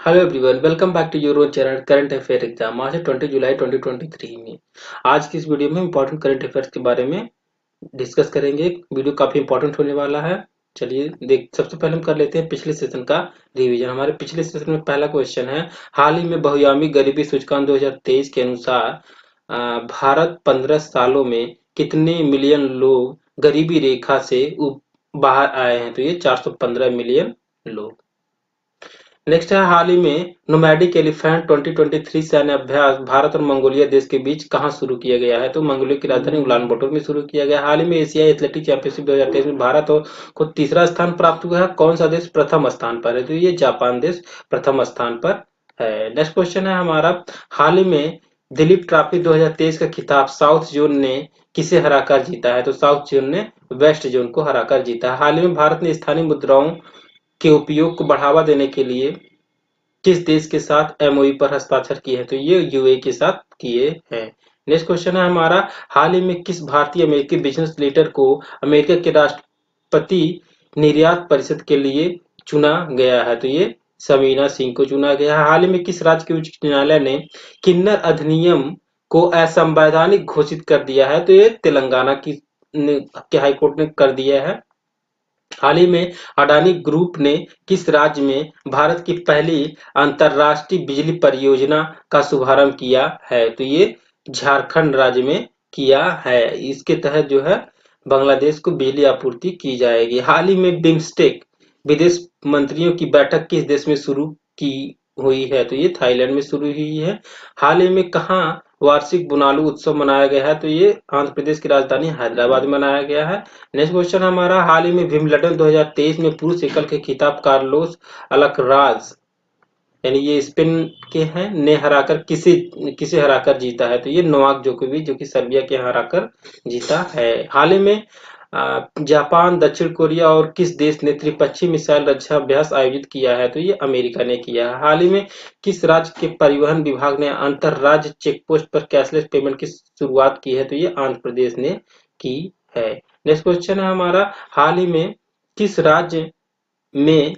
Hello everyone, welcome back to your own channel current affair exam. आज है 20 जुलाई 2023 में। आज की इस वीडियो में इंपॉर्टेंट करंट अफेयर्स के बारे में डिस्कस करेंगे। वीडियो काफी इंपॉर्टेंट होने वाला है। चलिए देख, सबसे पहले हम कर लेते हैं पिछले सेशन का रिवीजन। हमारे पिछले सेशन में पहला क्वेश्चन है, हाल ही में बहुआयामी गरीबी सूचकांक 2023 के अनुसार भारत 15 सालों में कितने मिलियन लोग गरीबी रेखा से बाहर आए हैं? तो ये 415 मिलियन लोग। नेक्स्ट है, हाल ही में नोमैडिक एलिफेंट 2023 सैन्य अभ्यास भारत और मंगोलिया देश के बीच कहाँ शुरू किया गया है? तो मंगोलिया की राजधानी उलान बटोर में शुरू किया गया। हाल ही में एशियाई एथलेटिक चैंपियनशिप 2023 में भारत को तीसरा स्थान प्राप्त हुआ है। कौन सा देश प्रथम स्थान पर है? तो ये जापान देश प्रथम स्थान पर है। नेक्स्ट क्वेश्चन है हमारा, हाल ही में दिलीप ट्रॉफी 2023 का खिताब साउथ जोन ने किसे हराकर जीता है? तो साउथ जोन ने वेस्ट जोन को हराकर जीता है। हाल ही में भारत ने स्थानीय मुद्राओं के उपयोग को बढ़ावा देने के लिए किस देश के साथ एमओयू पर हस्ताक्षर किए हैं? तो ये यूएई के साथ किए हैं। नेक्स्ट क्वेश्चन है हमारा, हाल ही में किस भारतीय अमेरिकी बिजनेस लीडर को अमेरिका के राष्ट्रपति निर्यात परिषद के लिए चुना गया है? तो ये समीना सिंह को चुना गया है। हाल ही में किस राज्य के उच्च न्यायालय ने किन्नर अधिनियम को असंवैधानिक घोषित कर दिया है? तो ये तेलंगाना के हाईकोर्ट ने कर दिया है। हाल ही में अडानी ग्रुप ने किस राज्य में भारत की पहली अंतरराष्ट्रीय बिजली परियोजना का शुभारंभ किया है? तो ये झारखंड राज्य में किया है। इसके तहत जो है बांग्लादेश को बिजली आपूर्ति की जाएगी। हाल ही में बिम्स्टेक विदेश मंत्रियों की बैठक किस देश में शुरू की हुई है? तो ये थाईलैंड में शुरू हुई है। हाल ही में कहाँ वार्षिक बुनालू उत्सव मनाया गया है? तो ये आंध्र प्रदेश की राजधानी हैदराबाद में मनाया गया है। नेक्स्ट क्वेश्चन हमारा, हाल ही में विंबलडन 2023 में पुरुष एकल के खिताब कार्लोस अल्कराज यानी ये स्पेन के हैं ने हराकर किसे किसे हराकर जीता है? तो ये नोवाक जोकोविच जो कि सर्बिया के हराकर जीता है। हाल ही में जापान, दक्षिण कोरिया और किस देश ने त्रिपक्षीय मिसाइल रक्षा अभ्यास आयोजित किया है? तो ये अमेरिका ने किया है। हाल ही में किस राज्य के परिवहन विभाग ने अंतर राज्य चेकपोस्ट पर कैशलेस पेमेंट की शुरुआत की है? तो ये आंध्र प्रदेश ने की है। नेक्स्ट क्वेश्चन है हमारा, हाल ही में किस राज्य में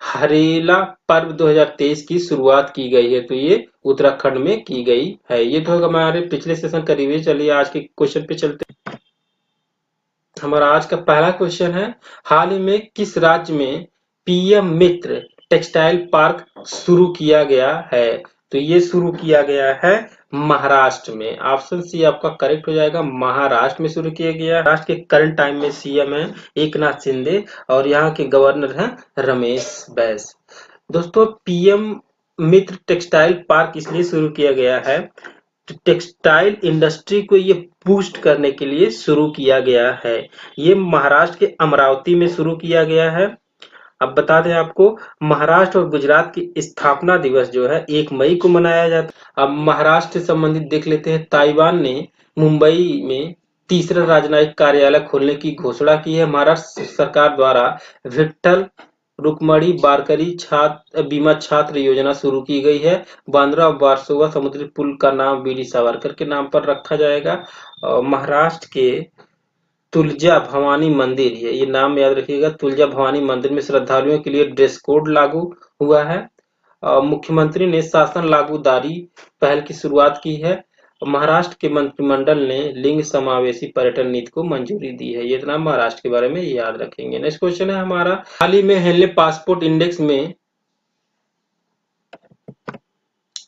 हरेला पर्व 2023 की शुरुआत की गई है? तो ये उत्तराखंड में की गई है। ये तो हमारे पिछले सेशन का रिव्यू। चलिए आज के क्वेश्चन पे चलते हैं। हमारा आज का पहला क्वेश्चन है, हाल ही में किस राज्य में पीएम मित्र टेक्सटाइल पार्क शुरू किया गया है? तो ये शुरू किया गया है महाराष्ट्र में। ऑप्शन सी आपका करेक्ट हो जाएगा, महाराष्ट्र में शुरू किया गया। महाराष्ट्र के करंट टाइम में सीएम है एकनाथ शिंदे और यहाँ के गवर्नर हैं रमेश बैस। दोस्तों, पीएम मित्र टेक्सटाइल पार्क इसलिए शुरू किया गया है, टेक्सटाइल इंडस्ट्री को ये बूस्ट करने के लिए शुरू किया गया है। ये महाराष्ट्र के अमरावती में शुरू किया गया है। अब बता दें आपको, महाराष्ट्र और गुजरात की स्थापना दिवस जो है 1 मई को मनाया जाता है। अब महाराष्ट्र से संबंधित देख लेते हैं, ताइवान ने मुंबई में तीसरा राजनयिक कार्यालय खोलने की घोषणा की है। महाराष्ट्र सरकार द्वारा विट्ठल रुक्मणी बारकरी छात्र बीमा छात्र योजना शुरू की गई है। बांद्रा और वार्सोवा समुद्री पुल का नाम वीर सावरकर के नाम पर रखा जाएगा। महाराष्ट्र के तुलजा भवानी मंदिर है, ये नाम याद रखिएगा, तुलजा भवानी मंदिर में श्रद्धालुओं के लिए ड्रेस कोड लागू हुआ है। मुख्यमंत्री ने शासन लागूदारी पहल की शुरुआत की है। महाराष्ट्र के मंत्रिमंडल ने लिंग समावेशी पर्यटन नीति को मंजूरी दी है। ये इतना महाराष्ट्र के बारे में याद रखेंगे। नेक्स्ट क्वेश्चन है हमारा, हाल ही में हेनले पासपोर्ट इंडेक्स में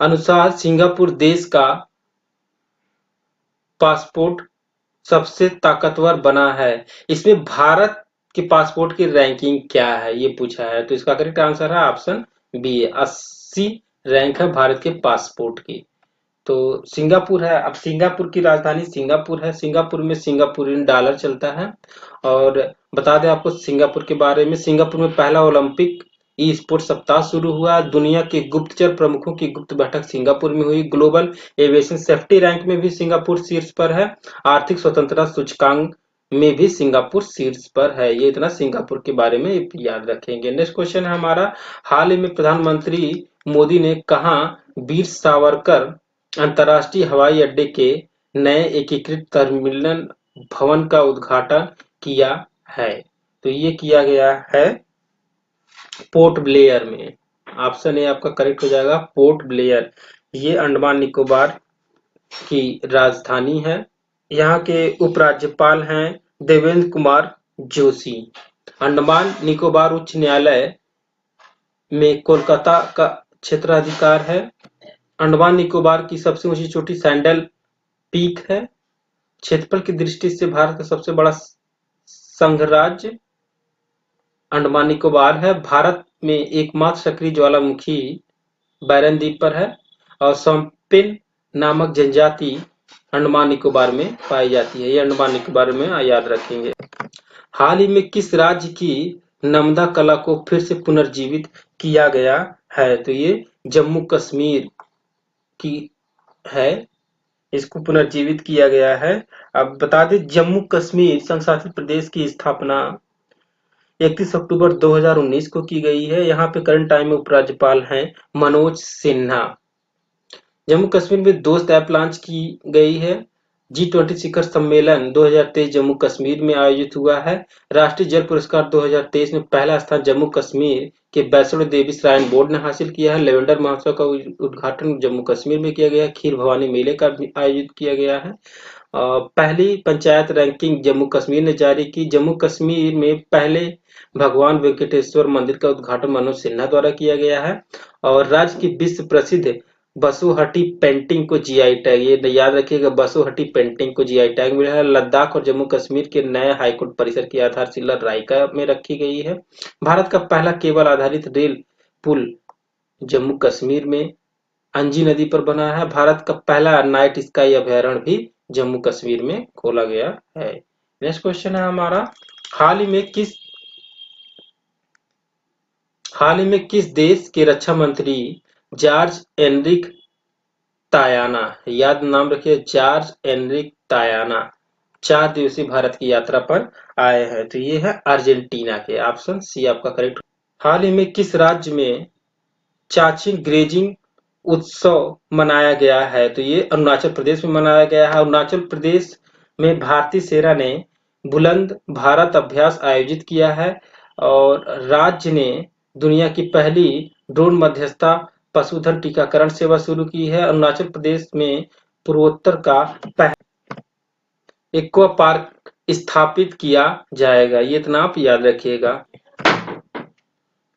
अनुसार सिंगापुर देश का पासपोर्ट सबसे ताकतवर बना है। इसमें भारत के पासपोर्ट की रैंकिंग क्या है ये पूछा है। तो इसका करेक्ट आंसर है ऑप्शन बी है, 80 रैंक है भारत के पासपोर्ट की। तो सिंगापुर है। अब सिंगापुर की राजधानी सिंगापुर है। सिंगापुर में सिंगापुरियन डॉलर चलता है। और बता दें आपको सिंगापुर के बारे में, सिंगापुर में पहला ओलंपिक ई स्पोर्ट्स सप्ताह शुरू हुआ। दुनिया के गुप्तचर प्रमुखों की गुप्त बैठक सिंगापुर में हुई। ग्लोबल एविएशन सेफ्टी रैंक में भी सिंगापुर शीर्ष पर है। आर्थिक स्वतंत्रता सूचकांक में भी सिंगापुर शीर्ष पर है। ये इतना सिंगापुर के बारे में याद रखेंगे। नेक्स्ट क्वेश्चन है हमारा, हाल ही में प्रधानमंत्री मोदी ने कहा वीर सावरकर अंतर्राष्ट्रीय हवाई अड्डे के नए एकीकृत टर्मिनल भवन का उद्घाटन किया है? तो ये किया गया है पोर्ट ब्लेयर में। ऑप्शन ए आपका करेक्ट हो जाएगा, पोर्ट ब्लेयर। ये अंडमान निकोबार की राजधानी है। यहाँ के उपराज्यपाल हैं देवेंद्र कुमार जोशी। अंडमान निकोबार उच्च न्यायालय में कोलकाता का क्षेत्राधिकार है। अंडमान निकोबार की सबसे ऊंची चोटी सैंडल पीक है। क्षेत्रफल की दृष्टि से भारत का सबसे बड़ा संघ राज्य अंडमान निकोबार है। भारत में एकमात्र सक्रिय ज्वालामुखी बैरन द्वीप पर है और सोम्पेन नामक जनजाति अंडमान निकोबार में पाई जाती है। ये अंडमान निकोबार में याद रखेंगे। हाल ही में किस राज्य की नमदा कला को फिर से पुनर्जीवित किया गया है? तो ये जम्मू कश्मीर की है, इसको पुनर्जीवित किया गया है। अब बता दें, जम्मू कश्मीर संघ शासित प्रदेश की स्थापना 31 अक्टूबर 2019 को की गई है। यहाँ पे करंट टाइम में उपराज्यपाल हैं मनोज सिन्हा। जम्मू कश्मीर में दोस्त ऐप लॉन्च की गई है। G20 शिखर सम्मेलन 2023 जम्मू कश्मीर में आयोजित हुआ है। राष्ट्रीय जल पुरस्कार 2023 में पहला स्थान जम्मू कश्मीर के वैष्णो देवी श्राइन बोर्ड ने हासिल किया है। लेवेंडर महोत्सव का उद्घाटन जम्मू कश्मीर में किया गया है। खीर भवानी मेले का भी आयोजित किया गया है। पहली पंचायत रैंकिंग जम्मू कश्मीर ने जारी की। जम्मू कश्मीर में पहले भगवान वेंकटेश्वर मंदिर का उद्घाटन मनोज सिन्हा द्वारा किया गया है। और राज्य की विश्व प्रसिद्ध बसोहट्टी पेंटिंग को जीआई टैग, ये याद रखिएगा, बसोहट्टी पेंटिंग को जीआई टैग मिला है। लद्दाख और जम्मू कश्मीर के नए हाईकोर्ट परिसर की आधारशिला रायका में रखी गई है। भारत का पहला केबल आधारित रेल पुल जम्मू कश्मीर में अंजी नदी पर बना है। भारत का पहला नाइट स्काई अभयारण्य भी जम्मू कश्मीर में खोला गया है। नेक्स्ट क्वेश्चन है हमारा, हाल ही में किस देश के रक्षा मंत्री जॉर्ज एनरिक तायाना, याद नाम रखिए, जॉर्ज एनरिक तायाना 4 दिवसीय भारत की यात्रा पर आए हैं? तो ये है अर्जेंटीना के। ऑप्शन सी आपका करेक्ट। हाल ही में किस राज्य में चाचिंग ग्रेजिंग उत्सव मनाया गया है? तो ये अरुणाचल प्रदेश में मनाया गया है। अरुणाचल प्रदेश में भारतीय सेना ने बुलंद भारत अभ्यास आयोजित किया है और राज्य ने दुनिया की पहली ड्रोन मध्यस्थता पशुधन टीकाकरण सेवा शुरू की है। अरुणाचल प्रदेश में पूर्वोत्तर का पहला एक्वा पार्क स्थापित किया जाएगा। ये इतना आप याद रखिएगा।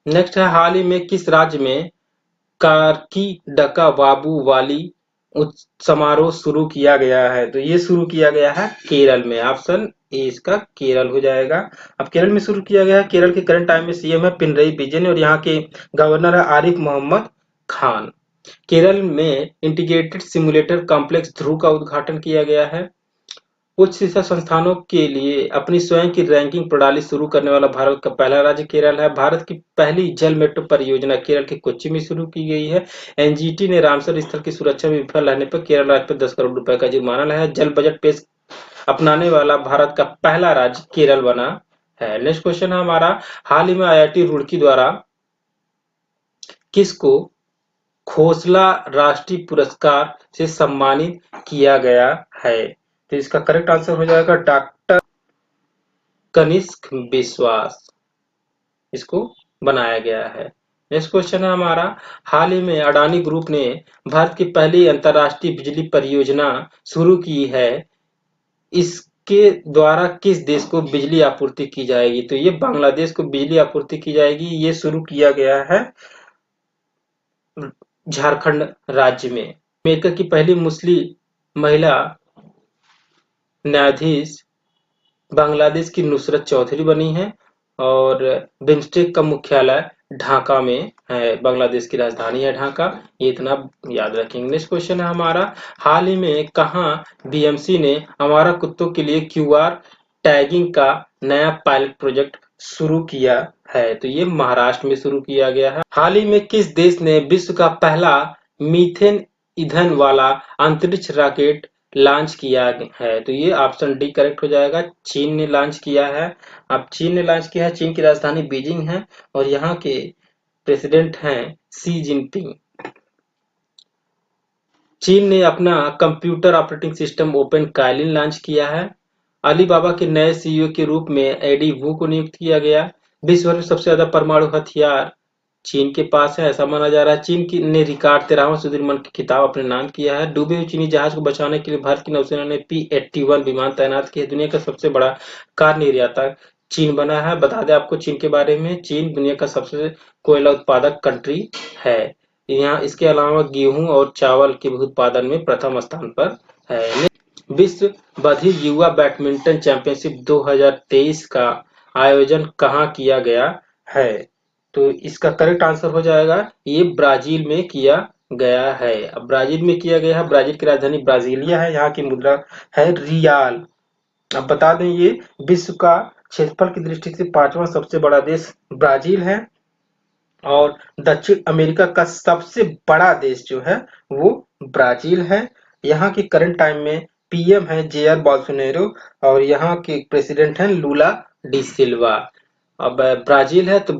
नेक्स्ट है, हाल ही में किस राज्य में कार्की डका बाबू वाली समारोह शुरू किया गया है? तो ये शुरू किया गया है केरल में। ऑप्शन ए इसका केरल हो जाएगा। अब केरल में शुरू किया गया है। केरल के करंट टाइम में सीएम है पिनरई विजयन और यहाँ के गवर्नर है आरिफ मोहम्मद खान। केरल में इंटीग्रेटेड सिमुलेटर कॉम्प्लेक्स ध्रुव का उद्घाटन किया गया है। उच्च शिक्षा संस्थानों के लिए अपनी स्वयं की रैंकिंग प्रणाली शुरू करने वाला भारत का पहला राज्य केरल है। भारत की पहली जल मेट्रो परियोजना केरल के कोच्चि में शुरू की गई है। एनजीटी ने रामसर स्थल की सुरक्षा में विफल रहने पर केरल राज्य पर 10 करोड़ रुपए का जुर्माना लगाया है। जल बजट पेश अपनाने वाला भारत का पहला राज्य केरल बना है। नेक्स्ट क्वेश्चन है हमारा, हाल ही में IIT रुड़की द्वारा किसको खोसला राष्ट्रीय पुरस्कार से सम्मानित किया गया है? तो इसका करेक्ट आंसर हो जाएगा डॉक्टर कनिष्क विश्वास, इसको बनाया गया है। नेक्स्ट क्वेश्चन है हमारा, हाल ही में अडानी ग्रुप ने भारत की पहली अंतरराष्ट्रीय बिजली परियोजना शुरू की है। इसके द्वारा किस देश को बिजली आपूर्ति की जाएगी? तो ये बांग्लादेश को बिजली आपूर्ति की जाएगी। ये शुरू किया गया है झारखंड राज्य में। अमेरिका की पहली मुस्लिम महिला न्यायाधीश बांग्लादेश की नुसरत चौधरी बनी है और बिम्स्टेक का मुख्यालय ढाका में है। बांग्लादेश की राजधानी है ढाका। ये इतना याद रखेंगे। नेक्स्ट क्वेश्चन है हमारा, हाल ही में कहाँ बीएमसी ने हमारा कुत्तों के लिए QR टैगिंग का नया पायलट प्रोजेक्ट शुरू किया है? तो ये महाराष्ट्र में शुरू किया गया है। हाल ही में किस देश ने विश्व का पहला मीथेन ईंधन वाला अंतरिक्ष रॉकेट लॉन्च किया है? तो ये ऑप्शन डी करेक्ट हो जाएगा, चीन ने लॉन्च किया है। अब चीन ने लॉन्च किया है। चीन की राजधानी बीजिंग है और यहाँ के प्रेसिडेंट हैं शी जिनपिंग। चीन ने अपना computer operating system open Kylin launch किया है। अलीबाबा के नए CEO के रूप में एडी वू को नियुक्त किया गया। विश्व भर में सबसे ज्यादा परमाणु हथियार चीन के पास है ऐसा माना जा रहा है। चीन की ने रिकॉर्ड 13वां सुदीर्घ की खिताब अपने नाम किया है। डूबे हुए चीनी जहाज को बचाने के लिए भारत की नौसेना ने P-81 विमान तैनात किए। दुनिया का सबसे बड़ा कार निर्यातक चीन बना है। बता दें आपको चीन के बारे में, चीन दुनिया का सबसे कोयला उत्पादक कंट्री है। यहाँ इसके अलावा गेहूं और चावल के उत्पादन में प्रथम स्थान पर है। विश्व बधिर युवा बैडमिंटन चैंपियनशिप 2023 का आयोजन कहाँ किया गया है? तो इसका करेक्ट आंसर हो जाएगा, ये ब्राजील में किया गया है। अब ब्राजील में किया गया है, ब्राजील की राजधानी ब्राजीलिया है, यहाँ की मुद्रा है रियाल। अब बता दें ये विश्व का क्षेत्रफल की दृष्टि से 5वां सबसे बड़ा देश ब्राजील है और दक्षिण अमेरिका का सबसे बड़ा देश जो है वो ब्राजील है। यहाँ की करंट टाइम में पीएम है जेयर बोल्सोनारो और यहाँ के प्रेसिडेंट हैं लूला डी सिल्वा। अब ब्राजील है तो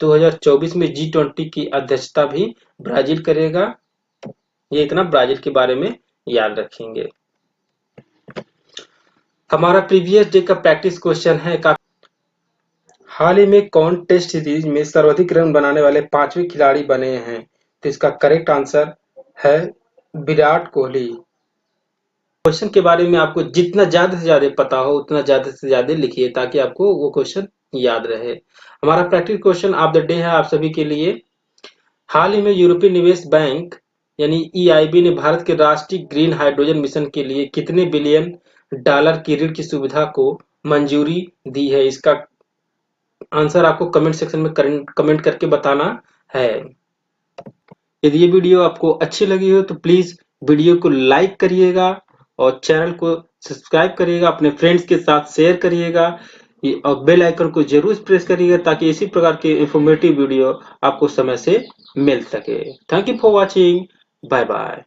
2024 में G20 की अध्यक्षता भी ब्राजील करेगा। ये इतना ब्राजील के बारे में याद रखेंगे। हमारा प्रीवियस डे का प्रैक्टिस क्वेश्चन है, हाल ही में कौन टेस्ट सीरीज में सर्वाधिक रन बनाने वाले 5वें खिलाड़ी बने हैं? तो इसका करेक्ट आंसर है विराट कोहली। क्वेश्चन के बारे में आपको जितना ज्यादा से ज्यादा पता हो उतना ज्यादा से ज्यादा लिखिए ताकि आपको वो क्वेश्चन याद रहे। हमारा practice question of the day है आप सभी के लिए, हाल ही में यूरोपीय निवेश बैंक यानी EIB ने भारत के राष्ट्रीय ग्रीन हाइड्रोजन मिशन के लिए कितने बिलियन डॉलर की ऋण की सुविधा को मंजूरी दी है? इसका आंसर आपको कमेंट सेक्शन में कमेंट करके बताना है। यदि ये वीडियो आपको अच्छी लगी हो तो प्लीज वीडियो को लाइक करिएगा और चैनल को सब्सक्राइब करिएगा, अपने फ्रेंड्स के साथ शेयर करिएगा और बेल आइकन को जरूर प्रेस करिएगा ताकि इसी प्रकार के इंफॉर्मेटिव वीडियो आपको समय से मिल सके। Thank you for watching, bye bye.